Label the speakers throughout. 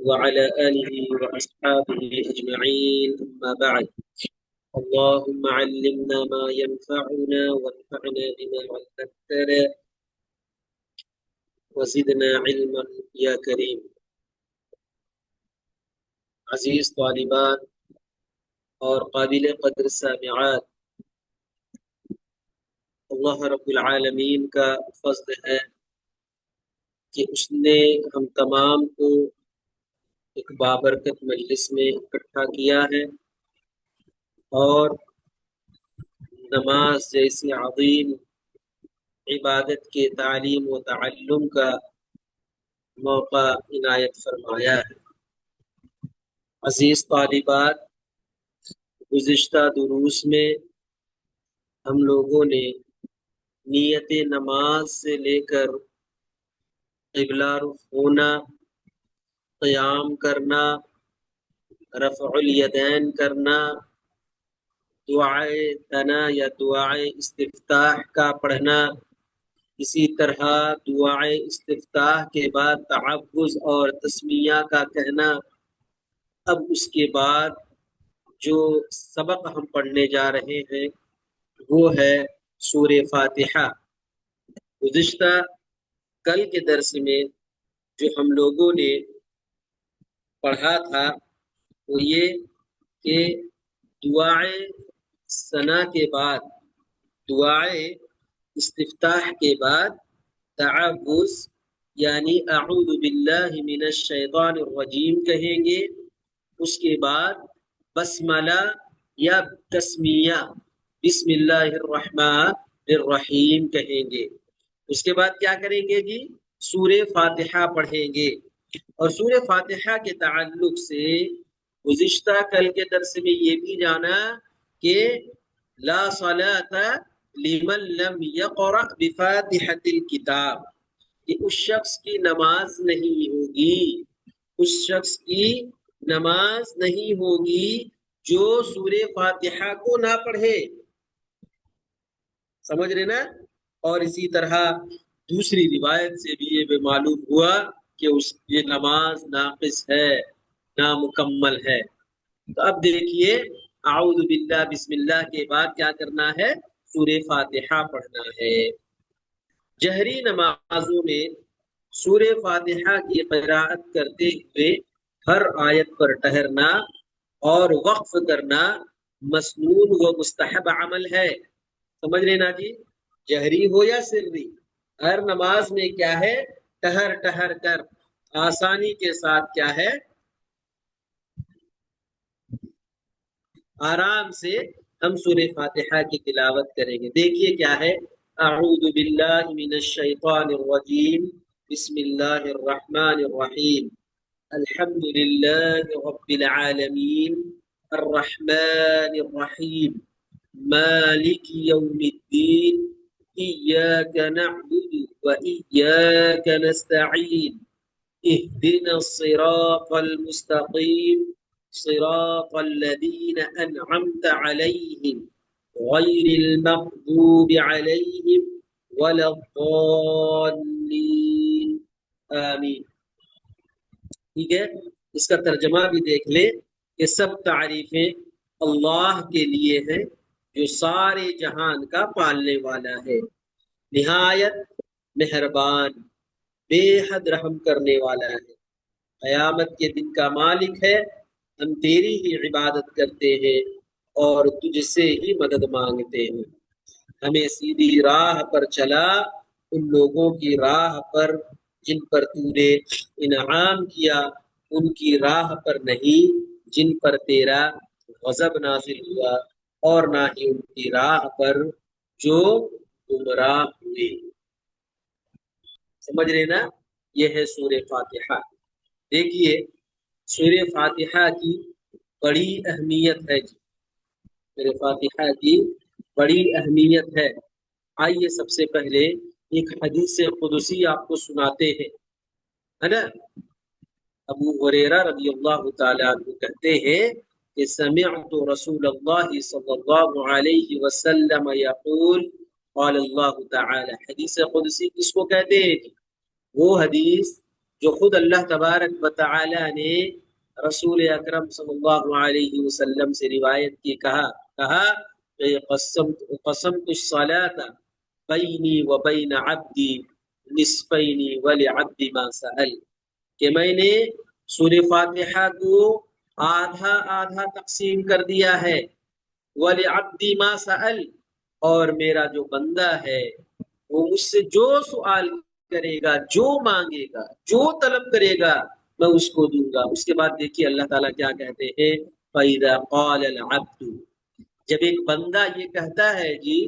Speaker 1: وعلى آله وأصحابه أجمعين، أما بعد. اللهم علمنا ما ينفعنا وانفعنا بما علمتنا وزدنا علما يا كريم. عزیز طالبات اور قابل قدر سامعات، اللہ رب العالمین کا فضل ہے کہ اس نے ہم تمام کو ایک بابرکت مجلس میں اکٹھا کیا ہے اور نماز جیسی عظیم عبادت کے تعلیم و تعلم کا موقع عنایت فرمایا ہے۔ عزیز طالبات، گزشتہ دروس میں ہم لوگوں نے نیت نماز سے لے کر قبلہ رخ ہونا، قیام کرنا، رفع الیدین کرنا، دعائے ثنا یا دعائے استفتاح کا پڑھنا، اسی طرح دعائے استفتاح کے بعد تعوذ اور تسمیہ کا کہنا۔ اب اس کے بعد جو سبق ہم پڑھنے جا رہے ہیں وہ ہے سورہ فاتحہ۔ گزشتہ کل کے درس میں جو ہم لوگوں نے پڑھا تھا وہ یہ کہ دعائے ثنا کے بعد، دعائے استفتاح کے بعد تعوذ یعنی اعوذ باللہ من الشیطان الرجیم کہیں گے، اس کے بعد بسملہ یا تسمیہ بسم اللہ الرحمن الرحیم کہیں گے۔ اس کے بعد کیا کریں گے جی؟ سورہ فاتحہ پڑھیں گے۔ اور سورہ فاتحہ کے تعلق سے گزشتہ کل کے درس میں یہ بھی جانا کہ لا صلاۃ لمن لم یقرأ بفاتحۃ الکتاب، کہ اس شخص کی نماز نہیں ہوگی، اس شخص کی نماز نہیں ہوگی جو سورہ فاتحہ کو نہ پڑھے۔ سمجھ رہے نا؟ اور اسی طرح دوسری روایت سے بھی یہ معلوم ہوا کہ اس کی نماز ناقص ہے، نامکمل ہے۔ تو اب دیکھیے، اعوذ باللہ بسم اللہ کے بعد کیا کرنا ہے؟ سورہ فاتحہ پڑھنا ہے۔ جہری نمازوں میں سورہ فاتحہ کی قراءت کرتے ہوئے ہر آیت پر ٹھہرنا اور وقف کرنا مسنون و مستحب عمل ہے۔ سمجھ لینا جی، جہری ہو یا سری، ہر نماز میں کیا ہے؟ ٹہر ٹہر کر آسانی کے ساتھ کیا ہے؟ آرام سے ہم سورہ فاتحہ کی تلاوت کریں گے۔ دیکھیے کیا ہے، اعوذ باللہ من الشیطان الرجیم، بسم اللہ الرحمن الرحیم، الحمد للہ رب العالمین، الرحمن الرحیم، مالک یوم الدین، ایاک نعبد وإیاک نستعین، اهدنا الصراط المستقیم، صراط الذین انعمت علیہم غیر المغضوب علیہم ولا الضالین، آمین۔ ٹھیک ہے، اس کا ترجمہ بھی دیکھ لیں کہ سب تعریفیں اللہ کے لیے ہیں جو سارے جہان کا پالنے والا ہے، نہایت مہربان، بے حد رحم کرنے والا ہے، قیامت کے دن کا مالک ہے۔ ہم تیری ہی عبادت کرتے ہیں اور تجھ سے ہی مدد مانگتے ہیں۔ ہمیں سیدھی راہ پر چلا، ان لوگوں کی راہ پر جن پر تو نے انعام کیا، ان کی راہ پر نہیں جن پر تیرا غضب نازل ہوا، اور نہ ہی ان کی راہ پر جو گمراہ ہوئے۔ سمجھ رہے نا؟ یہ ہے سورہ فاتحہ۔ دیکھیے، سورہ فاتحہ کی بڑی اہمیت ہے جی، سورہ فاتحہ کی بڑی اہمیت ہے۔ آئیے سب سے پہلے ایک حدیث قدسی آپ کو سناتے ہیں، ہے نا؟ ابو ہریرہ رضی اللہ تعالیٰ عنہ کہتے ہیں کہ سمعت رسول اللہ صلی اللہ علیہ وسلم یقول، قال اللہ تعالی۔ حدیث قدسی کس کو کہتے ہیں؟ وہ حدیث جو خود اللہ تبارک و تعالی نے رسول اکرم صلی اللہ علیہ وسلم سے روایت کی، کہا کہ قسمت الصلاۃ بینی و بین عبدی نصفین ولعبدی ما سأل، کہ میں نے سورہ فاتحہ کو آدھا آدھا تقسیم کر دیا ہے، وَلِعَبْدِ مَا سَأَلْ، اور میرا جو بندہ ہے وہ مجھ سے جو سوال کرے گا، جو مانگے گا، جو طلب کرے گا، میں اس کو دوں گا۔ اس کے بعد دیکھیے اللہ تعالیٰ کیا کہتے ہیں، فَإِذَا قَالَ الْعَبْدُ، جب ایک بندہ یہ کہتا ہے جی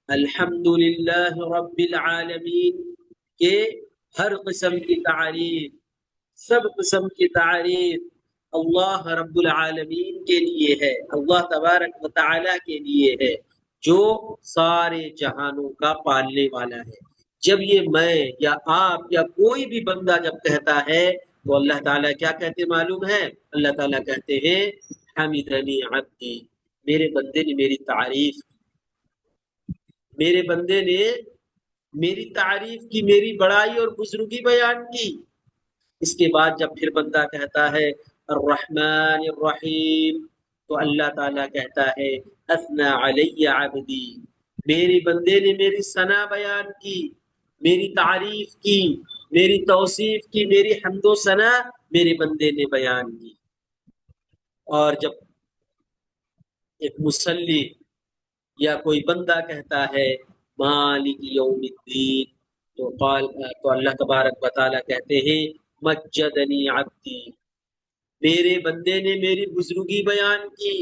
Speaker 1: الحمدللہ رب العالمین، کہ ہر قسم کی تعریف، سب قسم کی تعریف اللہ رب العالمین کے لیے ہے، اللہ تبارک و تعالی کے لیے ہے، جو سارے جہانوں کا پالنے والا ہے۔ جب یہ میں یا آپ یا کوئی بھی بندہ جب کہتا ہے تو اللہ تعالیٰ کیا کہتے معلوم ہے؟ اللہ تعالیٰ کہتے ہیں حمدنی عبدی، میرے بندے نے میری تعریف، میرے بندے نے میری تعریف کی، میری بڑائی اور بزرگی بیان کی۔ اس کے بعد جب پھر بندہ کہتا ہے الرحمن الرحیم، تو اللہ تعالیٰ کہتا ہے اثنا علی عبدی، میری بندے نے میری ثنا بیان کی، میری تعریف کی، میری توصیف کی، میری حمد و ثنا میرے بندے نے بیان کی۔ اور جب ایک مصلی یا کوئی بندہ کہتا ہے مالک یوم الدین، تو اللہ تبارک و تعالیٰ کہتے ہیں مجدنی عبدی، میرے بندے نے میری بزرگی بیان کی۔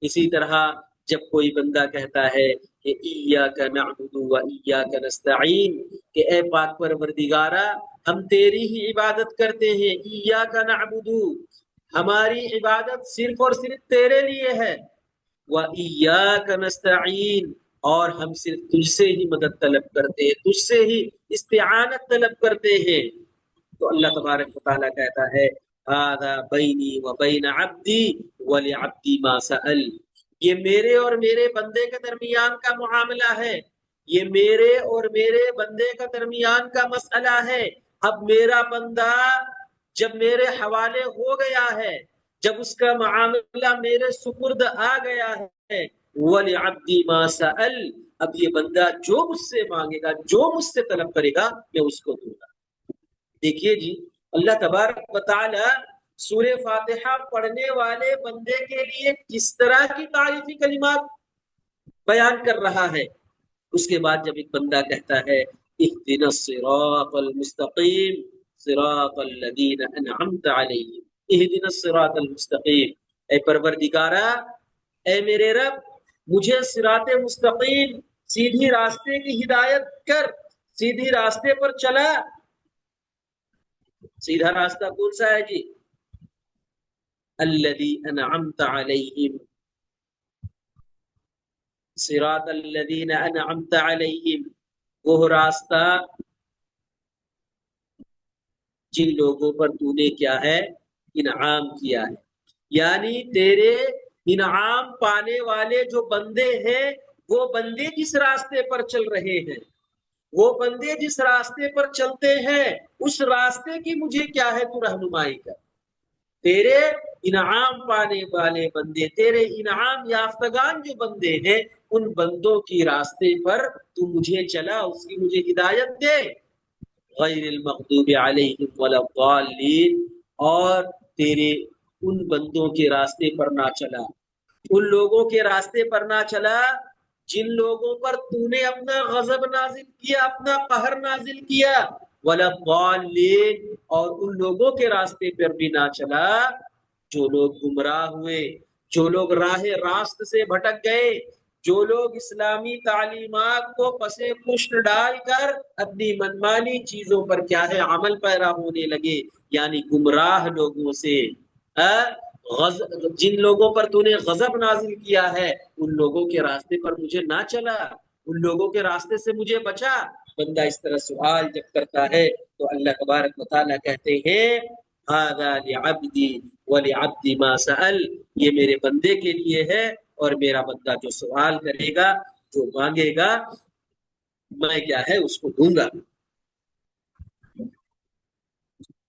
Speaker 1: اسی طرح جب کوئی بندہ کہتا ہے کہ ایاک نعبد و ایاک نستعین، کہ اے پاک پروردگارا ہم تیری ہی عبادت کرتے ہیں، ایاک نعبد، ہماری عبادت صرف اور صرف تیرے لیے ہے، و ایاک نستعین، اور ہم صرف تجھ سے ہی مدد طلب کرتے ہیں، تجھ سے ہی استعانت طلب کرتے ہیں۔ تو اللہ تبارک و تعالیٰ کہتا ہے ھذا بینی و بین عبدی ولعبدی ما سأل، یہ میرے اور میرے بندے کے درمیان کا معاملہ ہے، یہ میرے اور میرے بندے کا درمیان کا مسئلہ ہے۔ اب میرا بندہ جب میرے حوالے ہو گیا ہے، جب اس کا معاملہ میرے سپرد آ گیا ہے، وَلِعَبْدِ مَا سَأَلْ، اب یہ بندہ جو مجھ سے مانگے گا، جو مجھ سے طلب کرے گا، میں اس کو دوں گا۔ دیکھیے جی اللہ تبارک و تعالی سورہ فاتحہ پڑھنے والے بندے کے لیے کس طرح کی تعریفی کلمات بیان کر رہا ہے۔ اس کے بعد جب ایک بندہ کہتا ہے اهدنا الصراط المستقیم صراط الذین انعمت علیہم، اهدنا الصراط المستقیم، اے پروردگارا، اے میرے رب، مجھے صراط مستقیم، سیدھی راستے کی ہدایت کر، سیدھی راستے پر چلا۔ سیدھا راستہ کون سا ہے جی؟ الذی انعمت علیہم، صراط الذین انعمت علیہم، وہ راستہ جن لوگوں پر تو نے کیا ہے؟ انعام کیا ہے، یعنی تیرے انعام پانے والے جو بندے ہیں، وہ بندے جس راستے پر چل رہے ہیں، وہ بندے جس راستے پر چلتے ہیں، اس راستے کی مجھے کیا ہے تو رہنمائی کر۔ تیرے انعام پانے والے بندے، تیرے انعام یافتگان جو بندے ہیں، ان بندوں کی راستے پر تو مجھے چلا، اس کی مجھے ہدایت دے۔ غیر المغضوب علیہم ولا الضالین، اور تیرے ان بندوں کے راستے پر نہ چلا، ان لوگوں کے راستے پر نہ چلا جن لوگوں پر تو نے اپنا غضب نازل کیا، اپنا قہر نازل کیا، ولا الضالین، اور ان لوگوں کے راستے پر بھی نہ چلا جو لوگ گمراہ ہوئے، جو لوگ راہ راست سے بھٹک گئے، جو لوگ اسلامی تعلیمات کو پسے پشت ڈال کر اپنی منمانی چیزوں پر کیا ہے عمل پیرا ہونے لگے، یعنی گمراہ لوگوں سے۔ جن لوگوں پر تو نے غضب نازل کیا ہے، ان لوگوں کے راستے پر مجھے نہ چلا، ان لوگوں کے راستے سے مجھے بچا۔ بندہ اس طرح سوال جب کرتا ہے تو اللہ تبارک و تعالیٰ کہتے ہیں ھذا لعبدی ولعبدی ما سأل، یہ میرے بندے کے لیے ہے، اور میرا بندہ جو سوال کرے گا، جو مانگے گا، میں کیا ہے اس کو دوں گا۔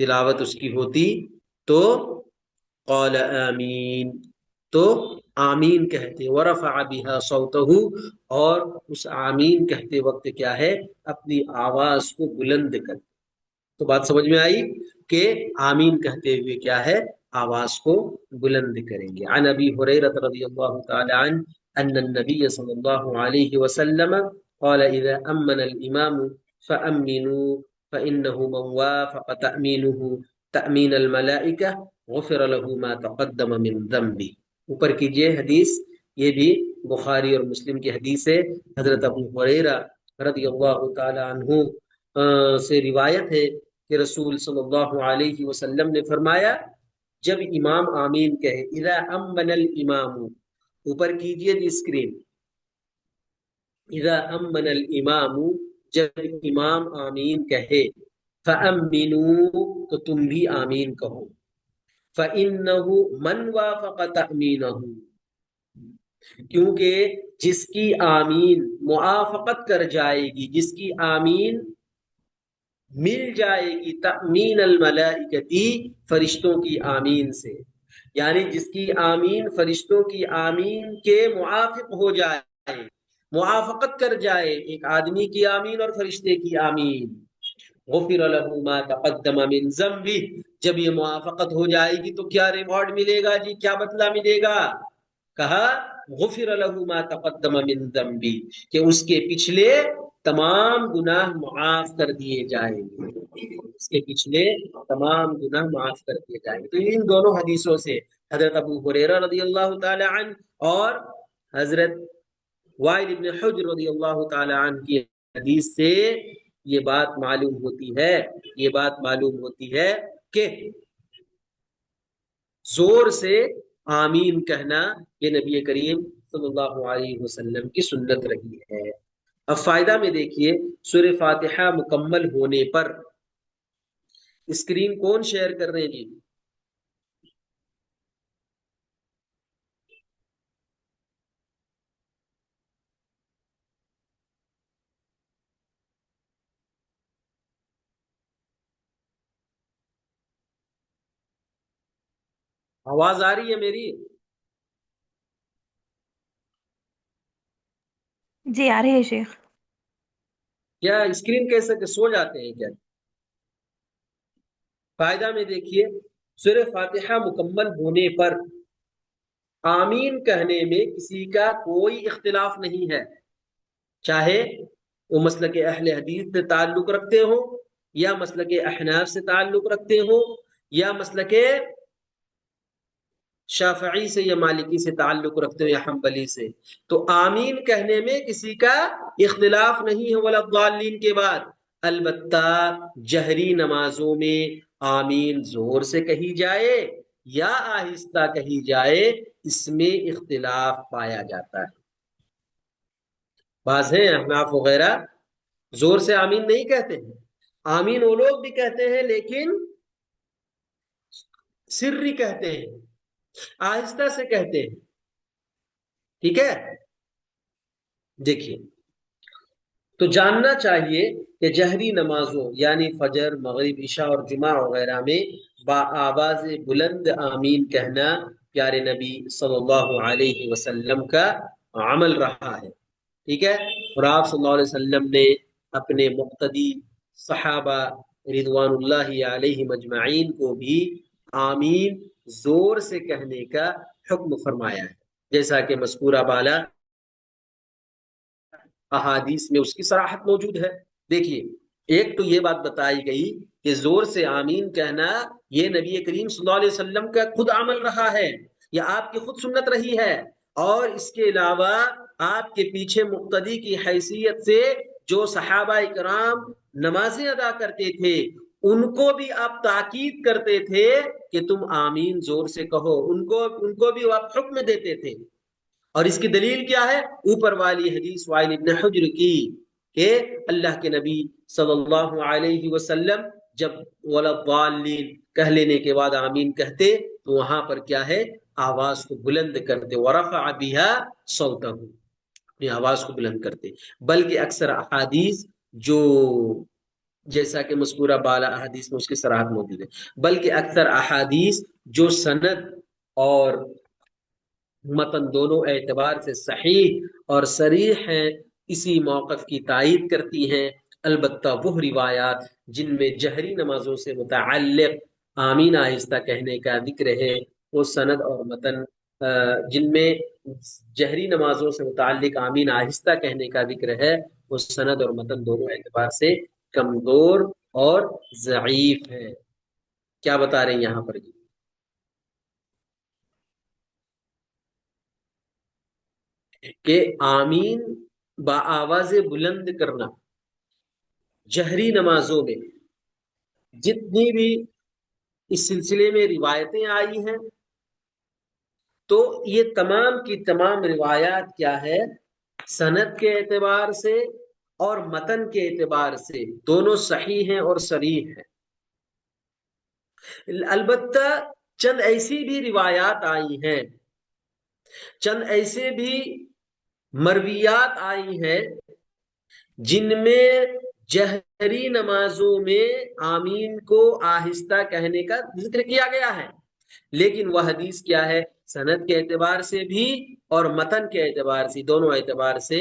Speaker 1: تلاوت اس کی ہوتی تو قال آمین، تو آمین کہتے، ورفع بها صوته، اور اس آمین کہتے وقت کیا ہے، اپنی آواز کو بلند کر۔ تو بات سمجھ میں آئی کہ آمین کہتے ہوئے کیا ہے، آواز کو بلند کریں گے۔ عن ابی ہریرہ رضی اللہ تعالی عنہ ان النبی صلی اللہ علیہ وسلم قال اذا امن الامام فامنوا فانه من وافق تامینه تامین الملائکہ غفر له ما تقدم من ذنبه۔ اوپر کیجئے حدیث، یہ بھی بخاری اور مسلم کی حدیث ہے۔ حضرت ابو ہریرہ رضی اللہ تعالی عنہ سے روایت ہے کہ رسول صلی اللہ علیہ وسلم نے فرمایا، جب امام آمین کہے، اذا امن الامام، اوپر کیجئے دی اسکرین، اذا امن الامام، جب امام آمین کہے، فامنوا، تو تم بھی آمین کہو، فانه من وافق تأمینہ، کیونکہ جس کی آمین موافقت کر جائے گی، جس کی آمین مل جائے گی، تأمین الملائکتی، فرشتوں کی آمین سے، یعنی جس کی آمین فرشتوں کی آمین کے موافق ہو جائے، موافقت کر جائے، ایک آدمی کی آمین اور فرشتے کی آمین، غفر له ما تقدم من ذنبه، جب یہ موافقت ہو جائے گی تو کیا ریوارڈ ملے گا جی، کیا بدلہ ملے گا؟ کہا غفر له ما تقدم من ذنبه، کہ اس کے پچھلے تمام گناہ معاف کر دیے جائیں گے، اس کے پچھلے تمام گناہ معاف کر دیے جائیں گے۔ تو ان دونوں حدیثوں سے، حضرت ابو ہریرہ رضی اللہ تعالی عنہ اور حضرت وائل ابن حجر رضی اللہ تعالی عنہ کی حدیث سے یہ بات معلوم ہوتی ہے کہ زور سے آمین کہنا یہ نبی کریم صلی اللہ علیہ وسلم کی سنت رہی ہے۔ اب فائدہ میں دیکھیے، سورہ فاتحہ مکمل ہونے پر اسکرین کون شیئر کر رہے ہیں جی؟ آواز آ رہی ہے میری؟
Speaker 2: جی آ رہی ہے شیخ۔
Speaker 1: کیا اسکرین کیسے کہ سو جاتے ہیں کیا؟ فائدہ میں دیکھیے، سورہ فاتحہ مکمل ہونے پر آمین کہنے میں کسی کا کوئی اختلاف نہیں ہے، چاہے وہ مسلک اہل حدیث سے تعلق رکھتے ہوں، یا مسلک احناف سے تعلق رکھتے ہوں، یا مسلک شافعی سے یا مالکی سے تعلق رکھتے ہوں، یا حنبلی سے، تو آمین کہنے میں کسی کا اختلاف نہیں ہے ولا الضالین کے بعد۔ البتہ جہری نمازوں میں آمین زور سے کہی جائے یا آہستہ کہی جائے، اس میں اختلاف پایا جاتا ہے۔ بعض ہیں احناف وغیرہ زور سے آمین نہیں کہتے ہیں، آمین وہ لوگ بھی کہتے ہیں لیکن سری کہتے ہیں، آہستہ سے کہتے ہیں، ٹھیک ہے؟ دیکھیے، تو جاننا چاہیے کہ جہری نمازوں یعنی فجر، مغرب، عشاء اور جمعہ وغیرہ میں با آواز بلند آمین کہنا پیارے نبی صلی اللہ علیہ وسلم کا عمل رہا ہے، ٹھیک ہے؟ اور آپ صلی اللہ علیہ وسلم نے اپنے مقتدی صحابہ رضوان اللہ علیہ مجمعین کو بھی آمین زور سے کہنے کا حکم فرمایا ہے، جیسا کہ مذکورہ بالا احادیث میں اس کی صراحت موجود ہے۔ دیکھیے، ایک تو یہ بات بتائی گئی کہ زور سے آمین کہنا یہ نبی کریم صلی اللہ علیہ وسلم کا خود عمل رہا ہے، یا آپ کی خود سنت رہی ہے، اور اس کے علاوہ آپ کے پیچھے مقتدی کی حیثیت سے جو صحابہ کرام نمازیں ادا کرتے تھے، ان کو بھی آپ تاکید کرتے تھے کہ تم آمین زور سے کہو، ان کو بھی آپ حکم دیتے تھے۔ اور اس کی دلیل کیا ہے؟ اوپر والی حدیث وائل ابن حجر کی، کہ اللہ کے نبی صلی اللہ علیہ وسلم جب ولضالین کہہ لینے کے بعد آمین کہتے تو وہاں پر کیا ہے، آواز کو بلند کرتے، ورفع بها صوته، اپنی آواز کو بلند کرتے۔ بلکہ اکثر احادیث جو جیسا کہ مذکورہ بالا احادیث میں اس کی صراحت موجود ہے، بلکہ اکثر احادیث جو سند اور متن دونوں اعتبار سے صحیح اور صریح ہیں اسی موقف کی تائید کرتی ہیں۔ البتہ وہ روایات جن میں جہری نمازوں سے متعلق آمین آہستہ کہنے کا ذکر ہے، وہ سند اور متن جن میں جہری نمازوں سے متعلق آمین آہستہ کہنے کا ذکر ہے، وہ سند اور متن دونوں اعتبار سے کمزور اور ضعیف ہے۔ کیا بتا رہے ہیں یہاں پر جی؟ کہ آمین با آواز بلند کرنا جہری نمازوں میں جتنی بھی اس سلسلے میں روایتیں آئی ہیں، تو یہ تمام کی تمام روایات کیا ہے، سند کے اعتبار سے اور متن کے اعتبار سے دونوں صحیح ہیں اور صریح ہیں۔ البتہ چند ایسی بھی روایات آئی ہیں، چند ایسے بھی مرویات آئی ہیں جن میں جہری نمازوں میں آمین کو آہستہ کہنے کا ذکر کیا گیا ہے، لیکن وہ حدیث کیا ہے، سند کے اعتبار سے بھی اور متن کے اعتبار سے دونوں اعتبار سے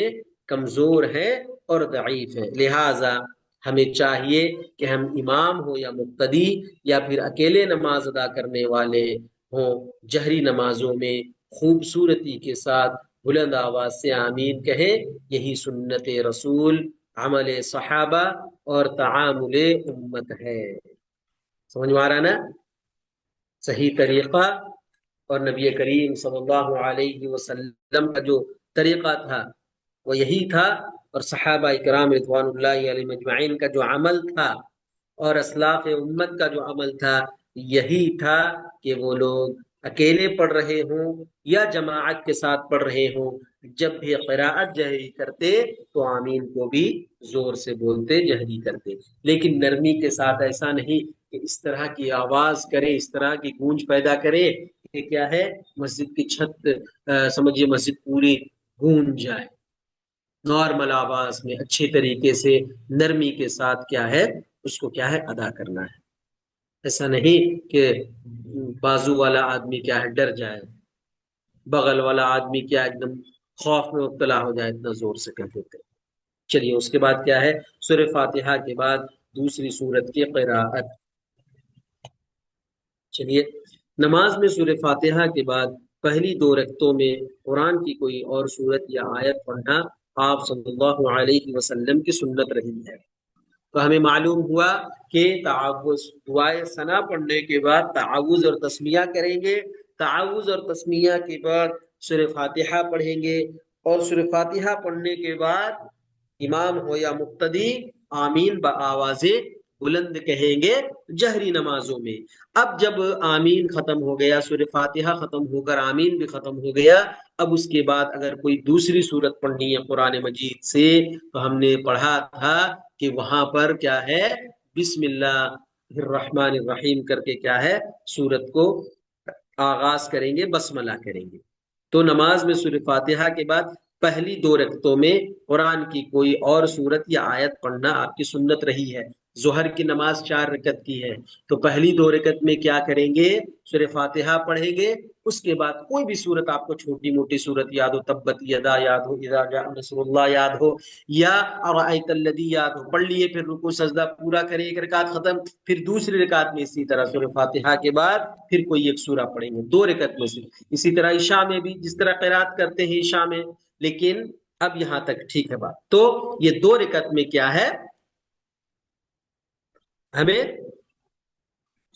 Speaker 1: کمزور ہے اور ضعیف ہے۔ لہذا ہمیں چاہیے کہ ہم امام ہو یا مقتدی یا پھر اکیلے نماز ادا کرنے والے ہوں، جہری نمازوں میں خوبصورتی کے ساتھ بلند آواز سے آمین کہیں، یہی سنت رسول، عمل صحابہ اور تعامل امت ہے۔ سمجھ میں آ رہا نا؟ صحیح طریقہ اور نبی کریم صلی اللہ علیہ وسلم کا جو طریقہ تھا وہ یہی تھا، اور صحابہ کرام رضوان اللہ علیہ مجمعین کا جو عمل تھا اور اسلاف امت کا جو عمل تھا یہی تھا کہ وہ لوگ اکیلے پڑھ رہے ہوں یا جماعت کے ساتھ پڑھ رہے ہوں، جب بھی قراءت جہری کرتے تو آمین کو بھی زور سے بولتے، جہری کرتے، لیکن نرمی کے ساتھ ایسا نہیں کہ اس طرح کی آواز کرے، اس طرح کی گونج پیدا کرے کہ کیا ہے، مسجد کی چھت سمجھیے مسجد پوری گونج جائے۔ نارمل آواز میں اچھے طریقے سے نرمی کے ساتھ کیا ہے اس کو کیا ہے ادا کرنا ہے۔ ایسا نہیں کہ بازو والا آدمی کیا ہے ڈر جائے، بغل والا آدمی کیا ایک دم خوف میں مبتلا ہو جائے، اتنا زور سے کہہ دیتے۔ چلیے اس کے بعد کیا ہے، سورہ فاتحہ کے بعد دوسری سورت کی قراءت۔ چلیے، نماز میں سورہ فاتحہ کے بعد پہلی دو رکعتوں میں قرآن کی کوئی اور سورت یا آیت پڑھنا آپ صلی اللہ علیہ وسلم کی سنت رہی ہے۔ تو ہمیں معلوم ہوا کہ تعوذ، دعائے ثنا پڑھنے کے بعد تعوذ اور تسمیہ کریں گے، تعوذ اور تسمیہ کے بعد سورہ فاتحہ پڑھیں گے، اور سورہ فاتحہ پڑھنے کے بعد امام ہو یا مقتدی آمین بآواز بلند کہیں گے جہری نمازوں میں۔ اب جب آمین ختم ہو گیا، سورہ فاتحہ ختم ہو کر آمین بھی ختم ہو گیا، اب اس کے بعد اگر کوئی دوسری سورت پڑھنی ہے قرآن مجید سے تو ہم نے پڑھا تھا کہ وہاں پر کیا ہے، بسم اللہ الرحمن الرحیم کر کے کیا ہے سورت کو آغاز کریں گے، بسملہ کریں گے۔ تو نماز میں سورہ فاتحہ کے بعد پہلی دو رکعتوں میں قرآن کی کوئی اور سورت یا آیت پڑھنا آپ کی سنت رہی ہے۔ ظہر کی نماز 4 رکعت کی ہے، تو پہلی 2 رکعت میں کیا کریں گے، سورہ فاتحہ پڑھیں گے، اس کے بعد کوئی بھی سورت آپ کو چھوٹی موٹی سورت یاد ہو، تبت یدا یاد ہو، اذا جاء نصر اللہ یاد ہو، یا ارأیت الذی یاد ہو، پڑھ لیے، پھر رکوع سجدہ پورا کریں، ایک رکعت ختم، پھر دوسری رکعت میں اسی طرح سورہ فاتحہ کے بعد پھر کوئی ایک سورہ پڑھیں گے 2 رکعت میں سے۔ اسی طرح عشاء میں بھی جس طرح قرات کرتے ہیں عشاء میں، لیکن اب یہاں تک ٹھیک ہے بات۔ تو یہ 2 رکعت میں کیا ہے، ہمیں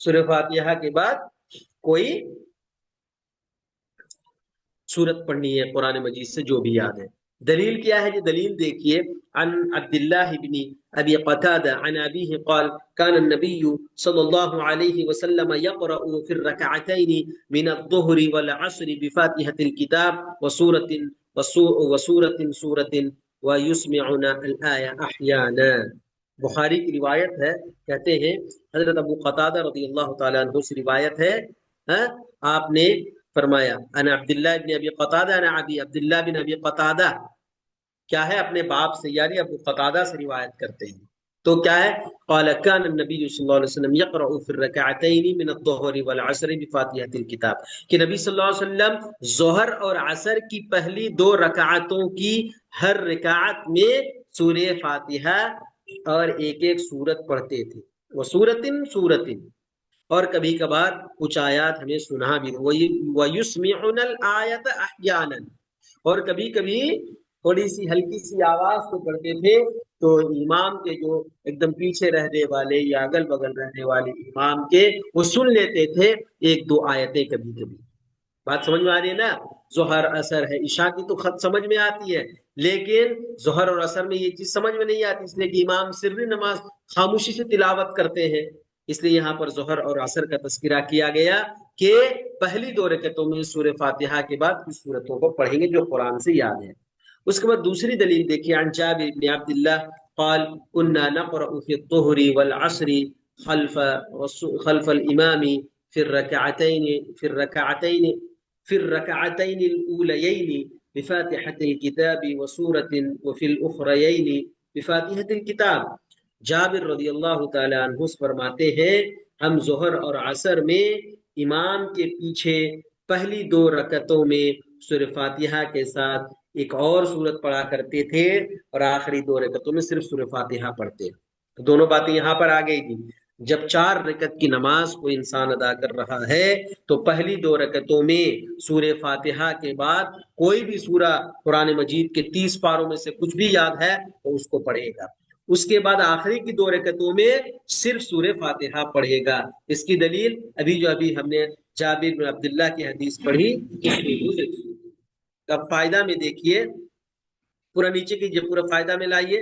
Speaker 1: سورہ فاتحہ کے بعد کوئی سورت پڑھنی ہے قرآن مجید سے جو بھی یاد ہے۔ دلیل کیا ہے؟ یہ دلیل دیکھیے، عن عبداللہ بن ابی قتادہ عن ابیہ قال كان النبي صلی اللہ علیہ وسلم يقرأ في الركعتين من الظهر والعصر بفاتحة الكتاب وسورة سورة ويسمعنا الآية احيانا۔ بخاری کی روایت ہے، کہتے ہیں حضرت ابو قتادہ رضی اللہ تعالیٰ عنہ سے روایت ہے، آپ نے فرمایا، انا عبداللہ بن ابی قتادہ، انا ابی عبداللہ بن ابی قتادہ، کیا ہے اپنے باپ سے یعنی ابو قتادہ سے روایت کرتے ہیں تو کیا ہے؟ قال كان النبي صلی اللہ علیہ وسلم يقرأ في الركعتين من الظهر والعصر بفاتحة الكتاب، کہ نبی صلی اللہ علیہ وسلم ظہر اور عصر کی پہلی 2 رکعتوں کی ہر رکعت میں سورہ فاتحہ اور ایک ایک سورت پڑھتے تھے، وہ سورتن اور کبھی کبھار کچھ آیات ہمیں سنا بھی، وَيُسْمِعُنَا الْآيَةَ أَحْيَانًا، اور کبھی کبھی تھوڑی سی ہلکی سی آواز کو کرتے تھے تو امام کے جو ایک دم پیچھے رہنے والے یا اگل بغل رہنے والے امام کے وہ سن لیتے تھے 1-2 آیتیں کبھی کبھی۔ بات سمجھ میں آ رہی ہے نا؟ ظہر اثر ہے، عشاء کی تو خط سمجھ میں آتی ہے، لیکن ظہر اور اثر میں یہ چیز سمجھ میں نہیں آتی، اس لیے کہ امام سری نماز خاموشی سے تلاوت کرتے ہیں، اس لیے یہاں پر ظہر اور عصر کا تذکرہ کیا گیا کہ پہلی 2 رکعتوں میں سورہ فاتحہ کے بعد کچھ سورتوں کو پڑھیں گے جو قرآن سے یاد ہے۔ اس کے بعد دوسری دلیل دیکھیے، عن جابر بن عبد اللہ قال كنا نقرأ في الظهر والعصر خلف الامام في الركعتين الاوليين بفاتحة الكتاب وسورة وفي الاخريين بفاتحة الكتاب۔ جابر رضی اللہ تعالی عنہ فرماتے ہیں ہم ظہر اور عصر میں امام کے پیچھے پہلی 2 رکعتوں میں سورہ فاتحہ کے ساتھ ایک اور سورت پڑھا کرتے تھے اور آخری 2 رکعتوں میں صرف سورہ فاتحہ پڑھتے۔ تو دونوں باتیں یہاں پر آ گئی تھی، جب 4 رکعت کی نماز کوئی انسان ادا کر رہا ہے تو پہلی 2 رکعتوں میں سورہ فاتحہ کے بعد کوئی بھی سورہ قرآن مجید کے 30 پاروں میں سے کچھ بھی یاد ہے تو اس کو پڑھے گا، اس کے بعد آخری کی 2 رکعتوں میں صرف سورہ فاتحہ پڑھے گا۔ اس کی دلیل ابھی ہم نے جابر بن عبداللہ کی حدیث پڑھی، اب فائدہ میں دیکھیے، پورا نیچے کیجیے، پورا فائدہ میں لائیے۔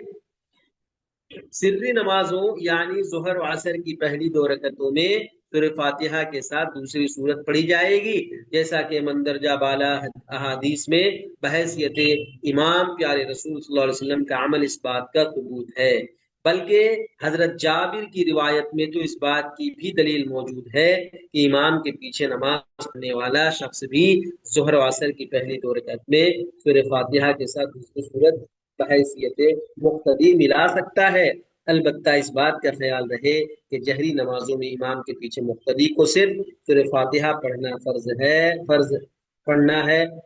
Speaker 1: سری نمازوں یعنی ظہر و عصر کی پہلی 2 رکعتوں میں سورہ فاتحہ کے ساتھ دوسری سورت پڑھی جائے گی، جیسا کہ مندرجہ بالا احادیث میں بحیثیت امام پیارے رسول صلی اللہ علیہ وسلم کا عمل اس بات کا ثبوت ہے، بلکہ حضرت جابر کی روایت میں تو اس بات کی بھی دلیل موجود ہے کہ امام کے پیچھے نماز پڑھنے والا شخص بھی ظہر و عصر کی پہلی 2 رکعت میں سورہ فاتحہ کے ساتھ دوسری سورت بحیثیت مقتدی ملا سکتا ہے، البتہ اس بات کا خیال رہے کہ جہری نمازوں میں امام کے پیچھے مقتدی کو صرف سورہ فاتحہ پڑھنا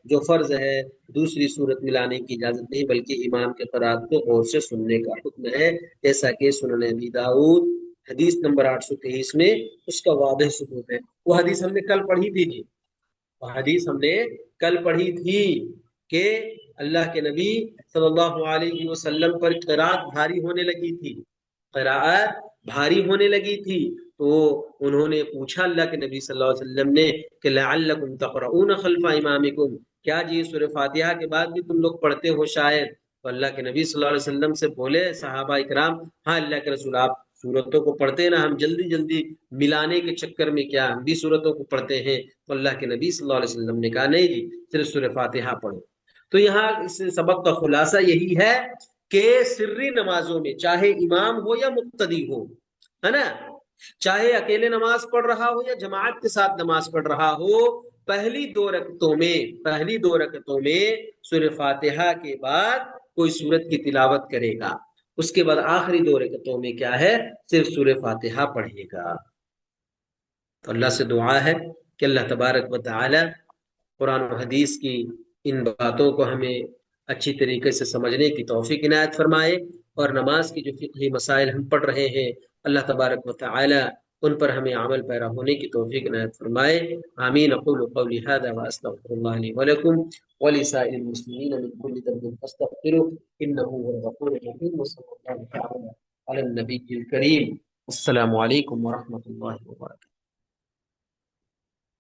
Speaker 1: جو فرض ہے، دوسری صورت ملانے کی اجازت نہیں، بلکہ امام کے قرات کو غور سے سننے کا حکم ہے، جیسا کہ سنن ابی داؤد حدیث نمبر 823 میں اس کا واضح ثبوت ہے۔ وہ حدیث ہم نے کل پڑھی تھی کہ اللہ کے نبی صلی اللہ علیہ وسلم پر قرات بھاری ہونے لگی تھی تو انہوں نے پوچھا اللہ کے نبی صلی اللہ علیہ وسلم نے کہ لعلکم تقرؤون خلف امامکم، کیا جی سورہ فاتحہ کے بعد بھی تم لوگ پڑھتے ہو شاید؟ تو اللہ کے نبی صلی اللہ علیہ وسلم سے بولے صحابہ اکرام، ہاں اللہ کے رسول آپ سورتوں کو پڑھتے ہیں نا، ہم جلدی ملانے کے چکر میں کیا ہم بھی سورتوں کو پڑھتے ہیں؟ تو اللہ کے نبی صلی اللہ علیہ وسلم نے کہا نہیں جی، صرف سورہ فاتحہ پڑھو۔ تو یہاں اس سبق کا خلاصہ یہی ہے کہ سری نمازوں میں چاہے امام ہو یا مقتدی ہو، ہے نا، چاہے اکیلے نماز پڑھ رہا ہو یا جماعت کے ساتھ نماز پڑھ رہا ہو، پہلی 2 رکعتوں میں سورہ فاتحہ کے بعد کوئی سورت کی تلاوت کرے گا، اس کے بعد آخری 2 رکعتوں میں کیا ہے، صرف سورہ فاتحہ پڑھے گا۔ تو اللہ سے دعا ہے کہ اللہ تبارک و تعالی قرآن و حدیث کی ان باتوں کو ہمیں اچھی طریقے سے سمجھنے کی توفیق عنایت فرمائے، اور نماز کی جو فقہی مسائل ہم پڑھ رہے ہیں اللہ تبارک و تعالی ان پر ہمیں عمل پیرا ہونے کی توفیق عنایت فرمائے، آمین۔ اقول قولی هذا واستغفر الله لي ولكم ولسائر المسلمين من كل ذنب فاستغفروه انه هو الغفور الرحيم، وصلى الله تعالى على النبي الكريم۔ السلام علیکم ورحمۃ اللہ وبرکاتہ۔